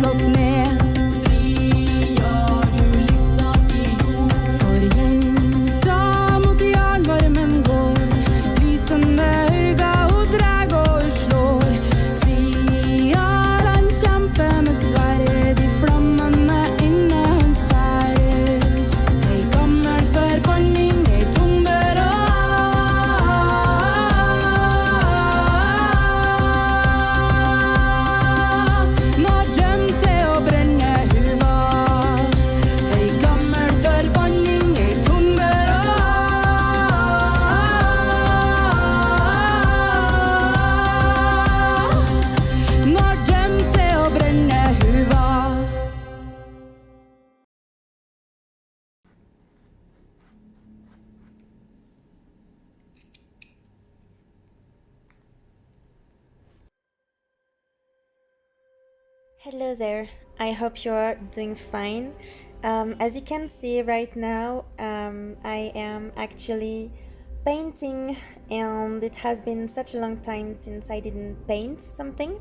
slått ned. Friar, du ligger snart i jord. For jenta mot jernvarmen går. Lysende øyne og dreg og slår. Friar, han kjemper med sverd. I flammene inne hans ferd. Ei gammel forbanning, ei tomber og Når dømt til å brenne huva. Ei gammel forbanning, ei tomber og Når dømt til å brenne huva. Hello there, I hope you are doing fine. As you can see right now, I am actually painting, and it has been such a long time since I didn't paint something.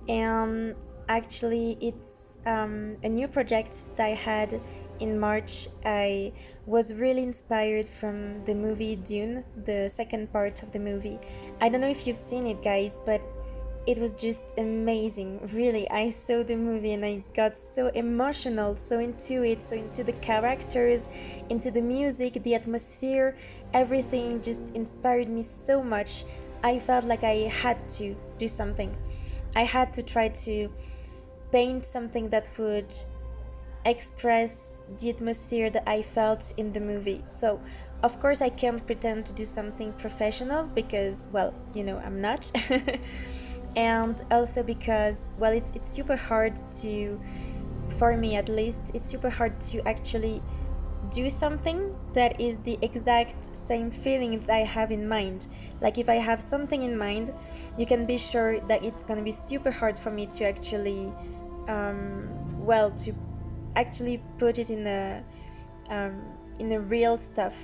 And actually it's a new project that I had in March. I was really inspired from the movie Dune, the second part of the movie. I don't know if you've seen it, guys, but it was just amazing, really. I saw the movie and I got so emotional, so into it, so into the characters, into the music, the atmosphere, everything just inspired me so much. I felt like I had to do something. I had to try to paint something that would express the atmosphere that I felt in the movie. So of course I can't pretend to do something professional because, well, you know, I'm not. And also because, well, it's super hard to, for me at least, it's super hard to actually do something that is the exact same feeling that I have in mind. Like if I have something in mind, you can be sure that it's gonna be super hard for me to actually, well, to actually put it in the real stuff.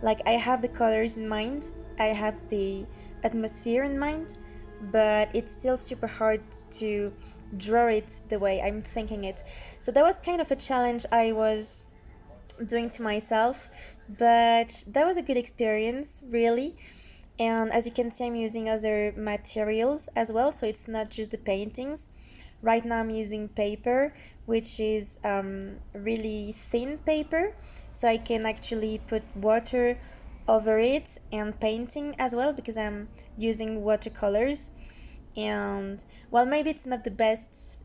Like I have the colors in mind, I have the atmosphere in mind, but it's still super hard to draw it the way I'm thinking it. So that was kind of a challenge I was doing to myself, but that was a good experience, really. And as you can see, I'm using other materials as well, so it's not just the paintings. Right now I'm using paper, which is really thin paper, so I can actually put water over it and painting as well, because I'm using watercolors. And well, maybe it's not the best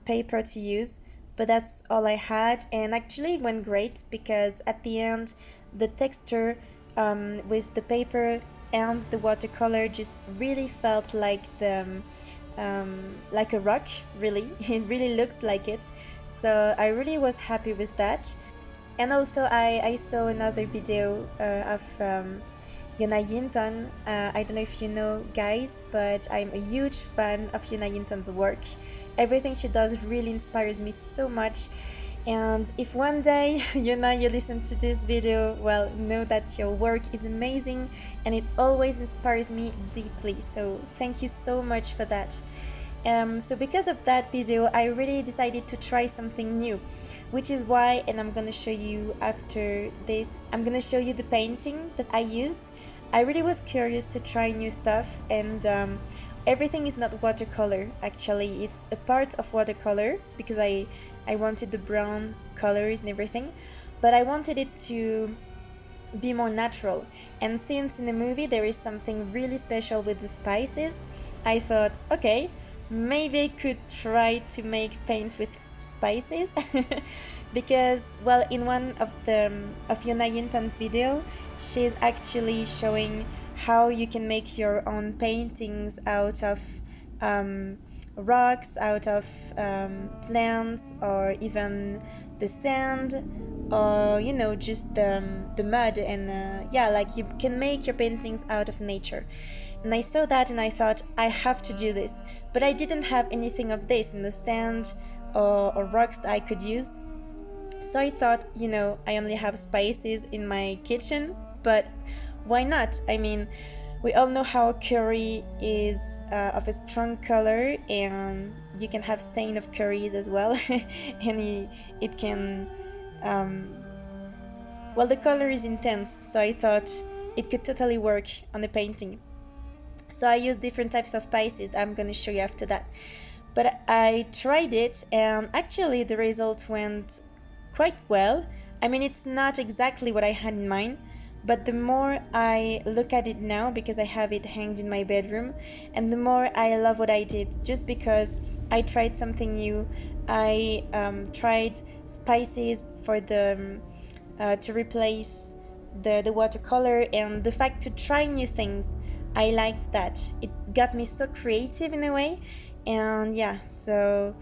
paper to use, but that's all I had, and actually it went great because at the end the texture with the paper and the watercolor just really felt like the like a rock, really. It really looks like it, so I really was happy with that. And also I saw another video of Yona Yinton. I don't know if you know, guys, but I'm a huge fan of Yona Yinton's work. Everything she does really inspires me so much. And if one day, Yona, you listen to this video, well, know that your work is amazing and it always inspires me deeply. So thank you so much for that. So because of that video, I really decided to try something new, which is why, and I'm gonna show you after this, I'm gonna show you the painting that I used. I really was curious to try new stuff, and everything is not watercolor. Actually, it's a part of watercolor because I wanted the brown colors and everything, but I wanted it to be more natural. And since in the movie there is something really special with the spices, I thought, okay, maybe I could try to make paint with spices. Because, well, in one of Yona Yinton's video, she's actually showing how you can make your own paintings out of rocks, out of plants, or even the sand, or, you know, just the mud. And yeah, like you can make your paintings out of nature. And I saw that and I thought, I have to do this. But I didn't have anything of this in the sand or rocks that I could use. So I thought, you know, I only have spices in my kitchen, but why not? I mean, we all know how curry is of a strong color, and you can have stain of curries as well, and it can well, the color is intense, so I thought it could totally work on the painting. So I used different types of spices. I'm gonna show you after that. But I tried it, and actually the result went quite well. I mean, it's not exactly what I had in mind, but the more I look at it now, because I have it hanged in my bedroom, and the more I love what I did, just because I tried something new. I tried spices for the to replace the watercolor, and the fact to try new things, I liked that. It got me so creative in a way. And yeah, so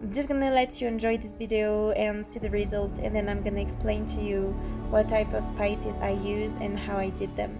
I'm just gonna let you enjoy this video and see the result, and then I'm gonna explain to you what type of spices I used and how I did them.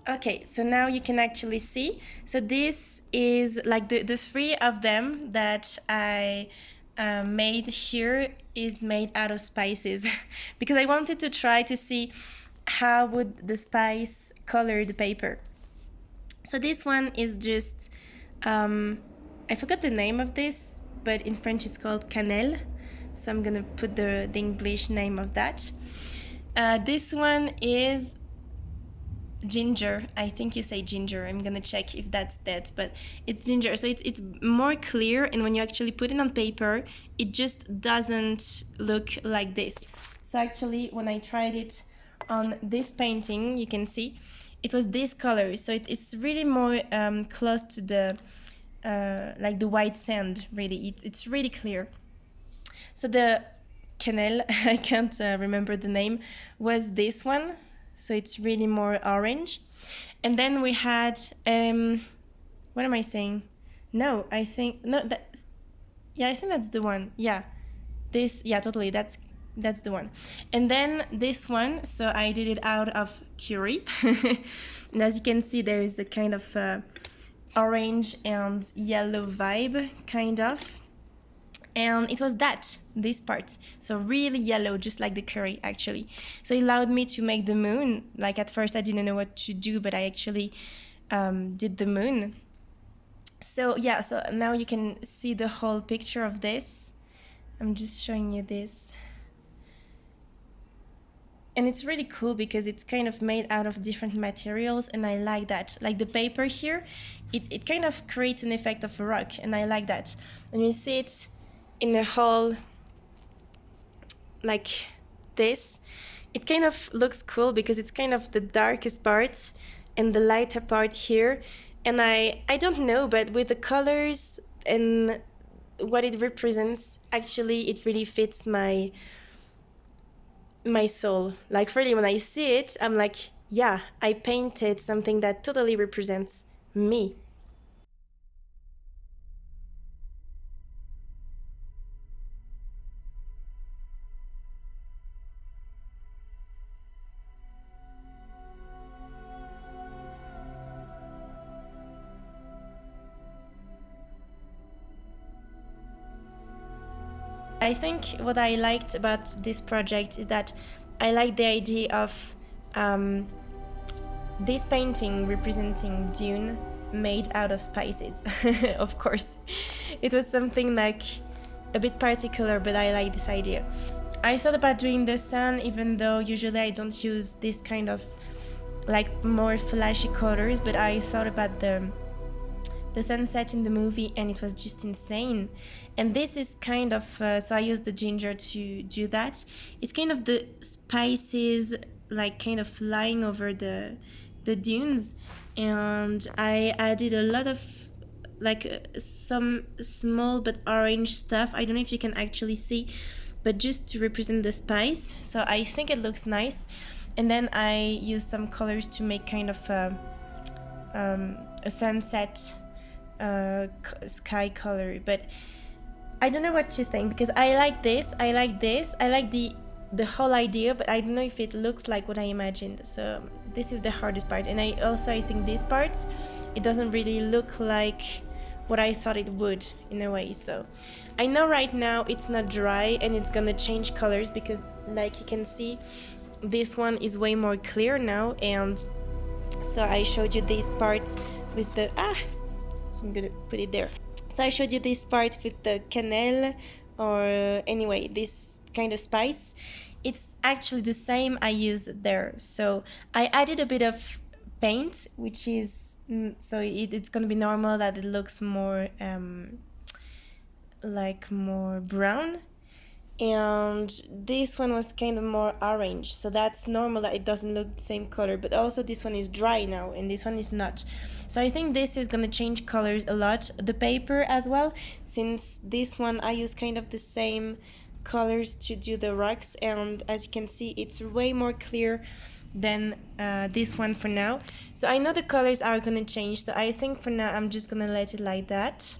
Okay, so now you can actually see. So this is like the three of them that I made here is made out of spices because I wanted to try to see how would the spice color the paper. So this one is just, I forgot the name of this, but in French it's called cannelle. So I'm gonna put the English name of that. This one is ginger. I think you say ginger. I'm gonna check if that's that, but it's ginger. So it's more clear, and when you actually put it on paper, it just doesn't look like this. So actually, when I tried it on this painting, you can see it was this color. So it's really more close to the like the white sand. Really, it's really clear. So the cannelle, I can't remember the name, was this one. So it's really more orange. And then we had, what am I saying? No, I think, no, that, yeah, I think that's the one. Yeah, this, yeah, totally, that's the one. And then this one, so I did it out of curry. And as you can see, there is a kind of orange and yellow vibe, kind of. And it was this part, so really yellow, just like the curry actually. So it allowed me to make the moon. Like at first I didn't know what to do, but I actually did the moon. So yeah, so now you can see the whole picture of this. I'm just showing you this. And it's really cool because it's kind of made out of different materials, and I like that. Like the paper here, it kind of creates an effect of a rock, and I like that. And you see it in the whole, like this, it kind of looks cool because it's kind of the darkest part and the lighter part here. And I don't know, but with the colors and what it represents, actually it really fits my soul. Like really, when I see it, I'm like, yeah, I painted something that totally represents me. I think what I liked about this project is that I like the idea of this painting representing Dune made out of spices. Of course, it was something like a bit particular, but I like this idea. I thought about doing the sun, even though usually I don't use this kind of like more flashy colors, but I thought about the sunset in the movie and it was just insane. And this is kind of so I used the ginger to do that. It's kind of the spices like kind of flying over the dunes, and I added a lot of like some small but orange stuff. I don't know if you can actually see, but just to represent the spice, so I think it looks nice. And then I used some colors to make kind of a sunset sky color. But I don't know what you think, because I like this, I like the whole idea, but I don't know if it looks like what I imagined. So this is the hardest part. And I think this part, it doesn't really look like what I thought it would in a way. So I know right now it's not dry and it's gonna change colors, because like you can see, this one is way more clear now. And so I showed you this part with the so I'm gonna put it there. So I showed you this part with the cannelle, or anyway, this kind of spice. It's actually the same I used there. So I added a bit of paint, which is so it's gonna be normal that it looks more like more brown. And this one was kind of more orange, so that's normal that it doesn't look the same color. But also this one is dry now and this one is not, so I think this is gonna change colors a lot, the paper as well, since this one I use kind of the same colors to do the rocks, and as you can see it's way more clear than this one for now. So I know the colors are gonna change, so I think for now I'm just gonna let it like that.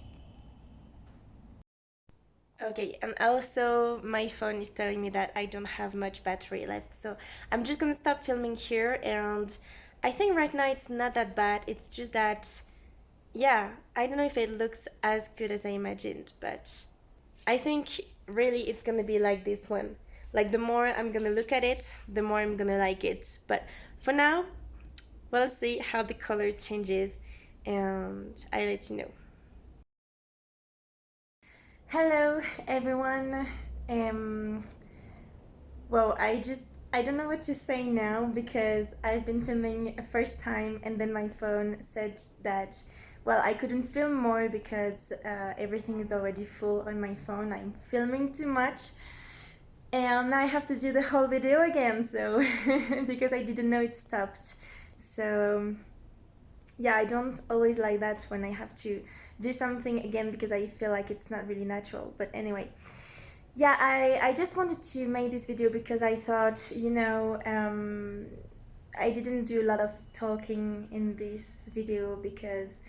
Okay, and also my phone is telling me that I don't have much battery left, so I'm just gonna stop filming here. And I think right now it's not that bad, it's just that, yeah, I don't know if it looks as good as I imagined, but I think really it's gonna be like this one. Like the more I'm gonna look at it, the more I'm gonna like it. But for now, we'll see how the color changes and I'll let you know. Hello everyone. Well, I don't know what to say now, because I've been filming a first time and then my phone said that, well, I couldn't film more because everything is already full on my phone. I'm filming too much and now I have to do the whole video again, so because I didn't know it stopped. So yeah, I don't always like that when I have to do something again, because I feel like it's not really natural. But anyway, yeah, I just wanted to make this video because I thought, you know, I didn't do a lot of talking in this video because,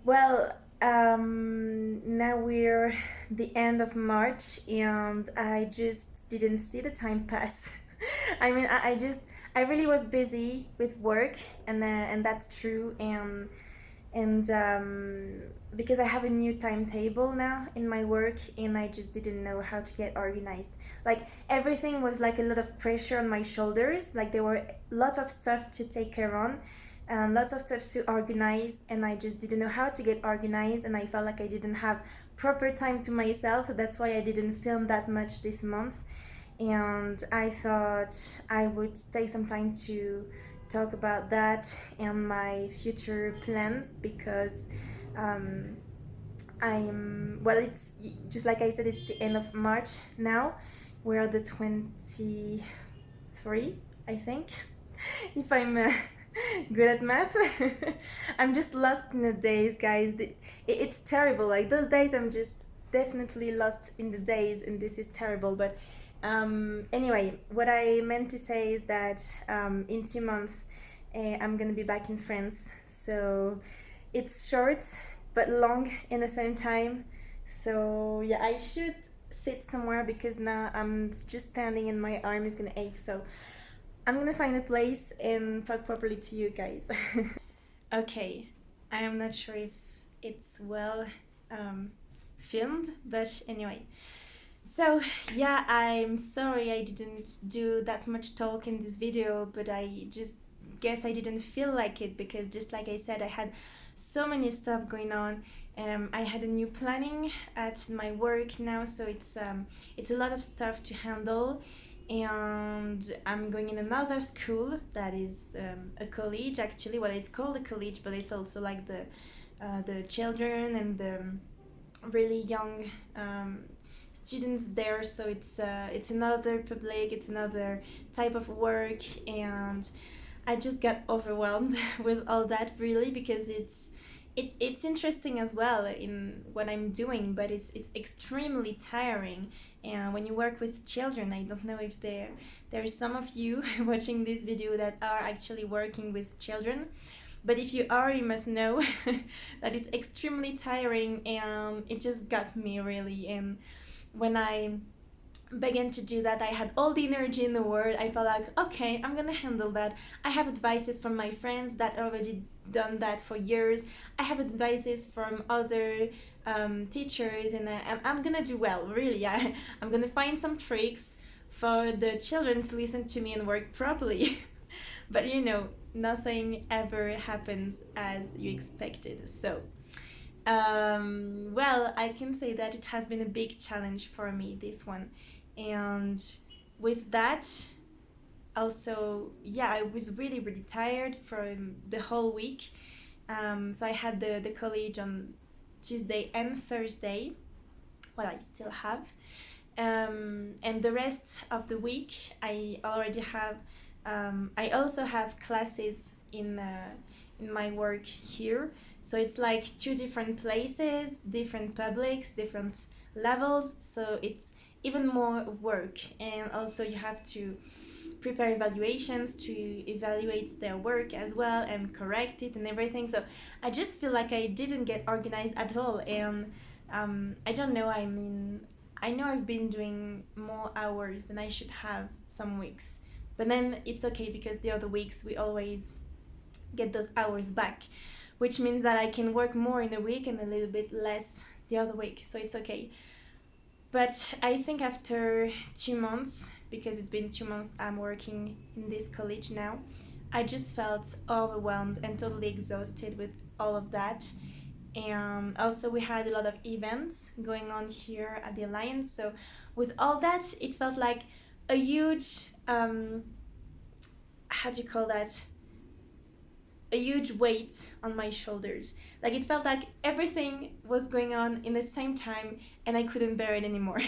well, now we're the end of March and I just didn't see the time pass. I mean, I really was busy with work, and that's true. And because I have a new timetable now in my work, and I just didn't know how to get organized. Like everything was like a lot of pressure on my shoulders. Like there were lots of stuff to take care on and lots of stuff to organize, and I just didn't know how to get organized, and I felt like I didn't have proper time to myself. That's why I didn't film that much this month. And I thought I would take some time to talk about that and my future plans, because well, it's just like I said, it's the end of March now. We're the 23, I think, if I'm good at math. I'm just lost in the days, guys. It's terrible. Like those days I'm just definitely lost in the days, and this is terrible. But anyway, what I meant to say is that in 2 months I'm gonna be back in France, so it's short but long in the same time. So yeah, I should sit somewhere because now I'm just standing and my arm is gonna ache, so I'm gonna find a place and talk properly to you guys. Okay, I am not sure if it's well filmed, but anyway. So, yeah, I'm sorry I didn't do that much talk in this video, but I just guess I didn't feel like it because, just like I said, I had so many stuff going on. I had a new planning at my work now, so it's a lot of stuff to handle, and I'm going in another school that is a college actually. Well, it's called a college, but it's also like the children and the really young students there, so it's another public, it's another type of work, and I just got overwhelmed with all that really because it's interesting as well in what I'm doing, but it's extremely tiring. And when you work with children, I don't know if there's some of you watching this video that are actually working with children, but if you are, you must know that it's extremely tiring, and it just got me really. And when I began to do that, I had all the energy in the world. I felt like, okay, I'm gonna handle that. I have advices from my friends that already done that for years. I have advices from other teachers, and I'm gonna do well, really. I'm gonna find some tricks for the children to listen to me and work properly. But nothing ever happens as you expected. So, well, I can say that it has been a big challenge for me, this one. And with that, also, yeah, I was really, really tired from the whole week. So I had the college on Tuesday and Thursday. Well, I still have. And the rest of the week, I already have. I also have classes in my work here. So it's like two different places, different publics, different levels. So it's even more work, and also you have to prepare evaluations to evaluate their work as well and correct it and everything. So I just feel like I didn't get organized at all, and I don't know. I mean, I know I've been doing more hours than I should have some weeks, but then it's okay because the other weeks we always get those hours back, which means that I can work more in a week and a little bit less the other week. So it's okay. But I think after 2 months, because it's been 2 months I'm working in this college now, I just felt overwhelmed and totally exhausted with all of that. And also, we had a lot of events going on here at the Alliance. So, with all that, it felt like a huge, how do you call that? A huge weight on my shoulders. Like, it felt like everything was going on in the same time and I couldn't bear it anymore.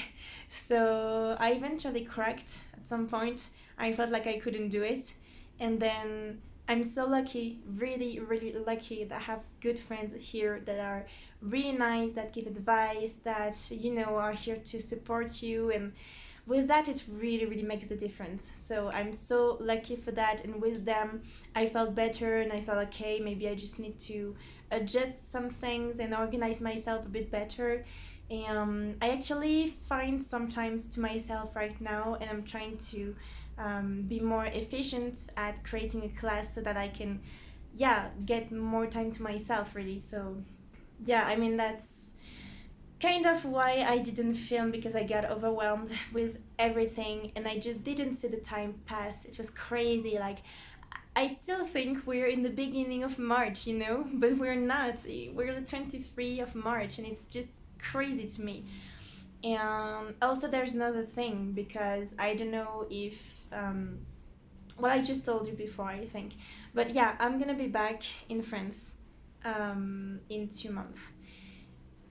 So I eventually cracked at some point. I felt like I couldn't do it. And then I'm so lucky, really, really lucky that I have good friends here that are really nice, that give advice, that, are here to support you. And with that, it really, really makes the difference. So I'm so lucky for that. And with them, I felt better, and I thought, okay, maybe I just need to adjust some things and organize myself a bit better. I actually find sometimes to myself right now, and I'm trying to be more efficient at creating a class so that I can, yeah, get more time to myself, really. So, yeah, I mean, that's kind of why I didn't film, because I got overwhelmed with everything and I just didn't see the time pass. It was crazy. Like, I still think we're in the beginning of March, but we're not. We're the 23rd of March, and it's just crazy to me. And also, there's another thing, because I don't know if, well, I just told you before, I think, but yeah, I'm gonna be back in France in 2 months.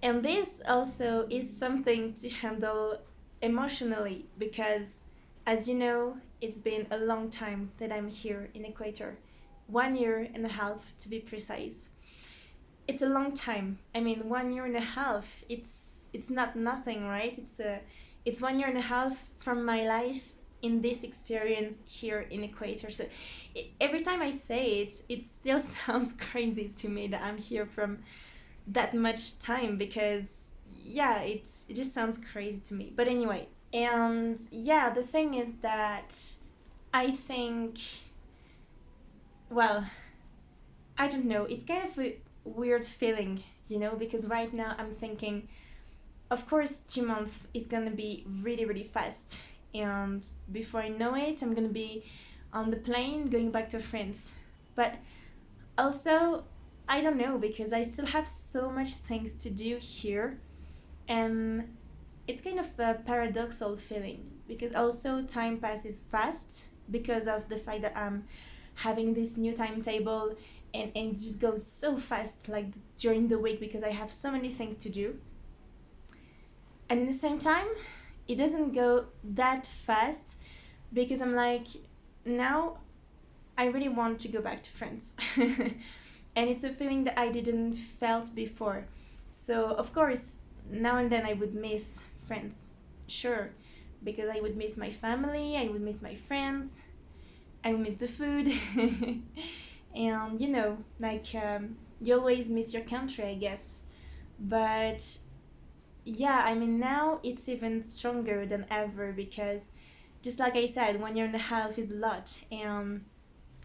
And this also is something to handle emotionally, because, as you know, it's been a long time that I'm here in Equator, 1 year and a half to be precise. It's a long time. I mean, 1 year and a half. It's not nothing, right? It's 1 year and a half from my life in this experience here in Equator. So every time I say it, it still sounds crazy to me that I'm here from that much time, because yeah, it just sounds crazy to me. But anyway, and yeah, the thing is that I think, well, I don't know, it's kind of a weird feeling, because right now I'm thinking, of course 2 months is gonna be really really fast, and before I know it I'm gonna be on the plane going back to France. But also I don't know, because I still have so much things to do here, and it's kind of a paradoxal feeling, because also time passes fast because of the fact that I'm having this new timetable, and it just goes so fast like during the week because I have so many things to do. And in the same time it doesn't go that fast, because I'm like, now I really want to go back to France. And it's a feeling that I didn't felt before. So of course now and then I would miss France, sure, because I would miss my family, I would miss my friends, I would miss the food. And you know, like, you always miss your country, I guess. But yeah, I mean, now it's even stronger than ever, because just like I said, 1 year and a half is a lot. And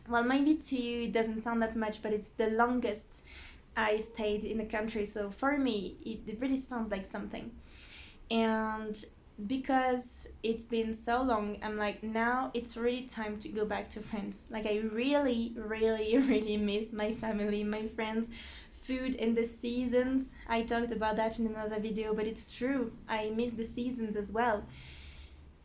well, maybe to you it doesn't sound that much, but it's the longest I stayed in the country, so for me it really sounds like something. And because it's been so long, I'm like, now it's really time to go back to France. Like, I really really really miss my family, my friends, food, and the seasons. I talked about that in another video, but it's true, I miss the seasons as well.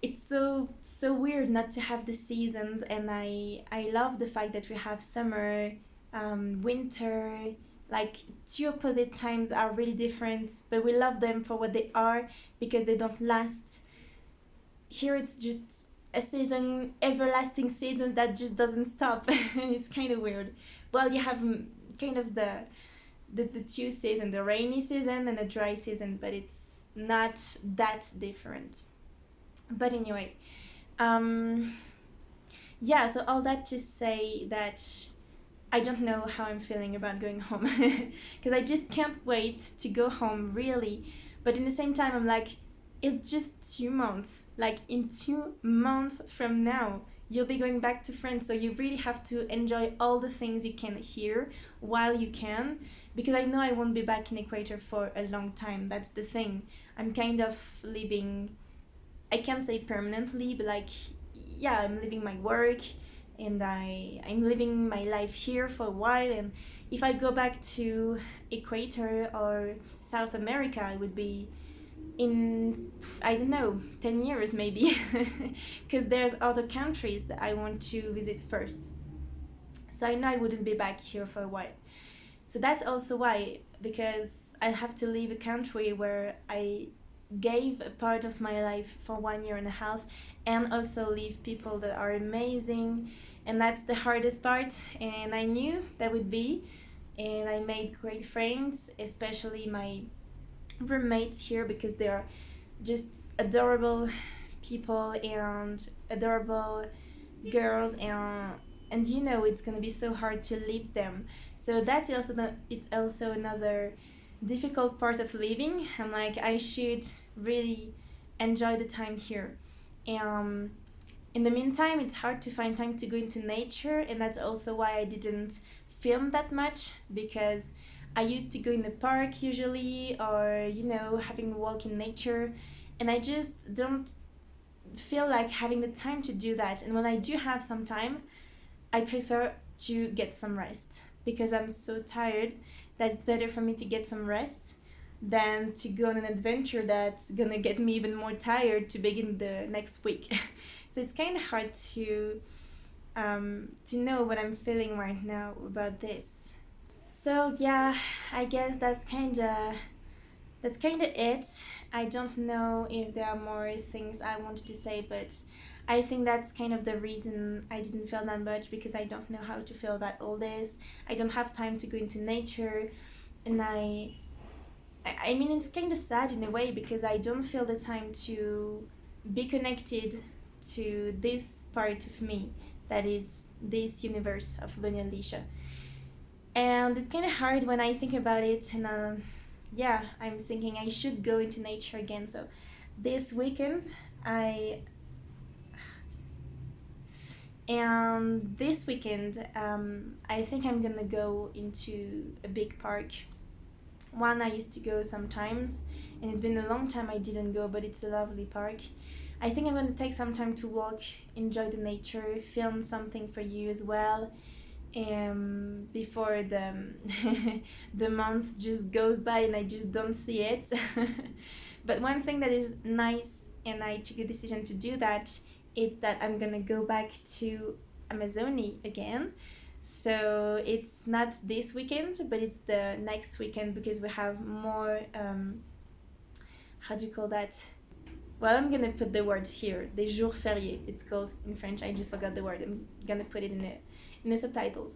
It's so weird not to have the seasons, and I love the fact that we have summer, winter. Like, two opposite times are really different, but we love them for what they are, because they don't last. Here it's just a season, everlasting seasons that just doesn't stop. And it's kind of weird. Well, you have kind of the two seasons, the rainy season and the dry season, but it's not that different. But anyway, yeah, so all that to say that I don't know how I'm feeling about going home, because I just can't wait to go home, really. But in the same time, I'm like, it's just 2 months. Like, in 2 months from now, you'll be going back to France, so you really have to enjoy all the things you can here while you can, because I know I won't be back in Equator for a long time. That's the thing. I'm kind of living, I can't say permanently, but like, yeah, I'm leaving my work, and I'm living my life here for a while. And if I go back to Equator or South America, I would be in, I don't know, 10 years maybe, because there's other countries that I want to visit first. So I know I wouldn't be back here for a while. So that's also why, because I have to leave a country where I gave a part of my life for 1 year and a half, and also leave people that are amazing. And that's the hardest part, and I knew that would be. And I made great friends, especially my roommates here, because they are just adorable people and adorable girls, and you know, it's gonna be so hard to leave them. So that's also it's also another difficult part of living. I'm like, I should really enjoy the time here. In the meantime, it's hard to find time to go into nature, and that's also why I didn't film that much, because I used to go in the park usually, or you know, having a walk in nature, and I just don't feel like having the time to do that. And when I do have some time, I prefer to get some rest, because I'm so tired that it's better for me to get some rest than to go on an adventure that's gonna get me even more tired to begin the next week. So it's kind of hard to know what I'm feeling right now about this. So yeah, I guess that's kind of it. I don't know if there are more things I wanted to say, but I think that's kind of the reason I didn't feel that much, because I don't know how to feel about all this. I don't have time to go into nature, and I mean, it's kind of sad in a way, because I don't feel the time to be connected to this part of me, that is this universe of Luaine. And it's kind of hard when I think about it, and yeah, I'm thinking I should go into nature again. So this weekend I think I'm gonna go into a big park. One I used to go sometimes, and it's been a long time I didn't go, but it's a lovely park. I think I'm going to take some time to walk, enjoy the nature, film something for you as well, before the the month just goes by and I just don't see it. But one thing that is nice, and I took a decision to do that, is that I'm gonna go back to Amazonia again. So it's not this weekend, but it's the next weekend, because we have more, how do you call that? Well, I'm gonna put the words here. Des jours fériés, it's called in French. I just forgot the word. I'm gonna put it in the subtitles.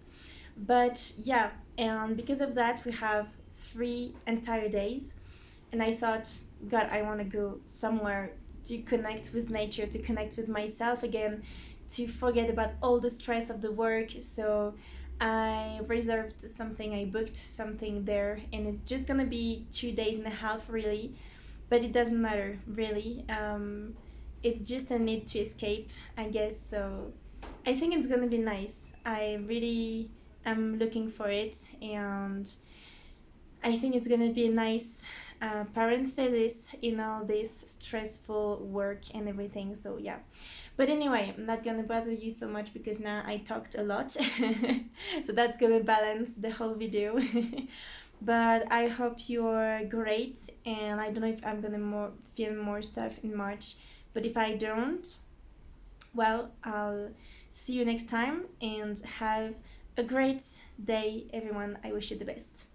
But yeah, and because of that, we have 3 entire days. And I thought, God, I want to go somewhere to connect with nature, to connect with myself again, to forget about all the stress of the work. So I reserved something, I booked something there, and it's just gonna be 2 days and a half, really. But it doesn't matter, really. It's just a need to escape, I guess. So I think it's gonna be nice. I really am looking for it, and I think it's gonna be a nice parenthesis in all this stressful work and everything. So yeah, but anyway, I'm not gonna bother you so much because now I talked a lot. So that's gonna balance the whole video. But I hope you're great, and I don't know if I'm gonna film more stuff in March, but if I don't, well, I'll see you next time, and have a great day, everyone. I wish you the best.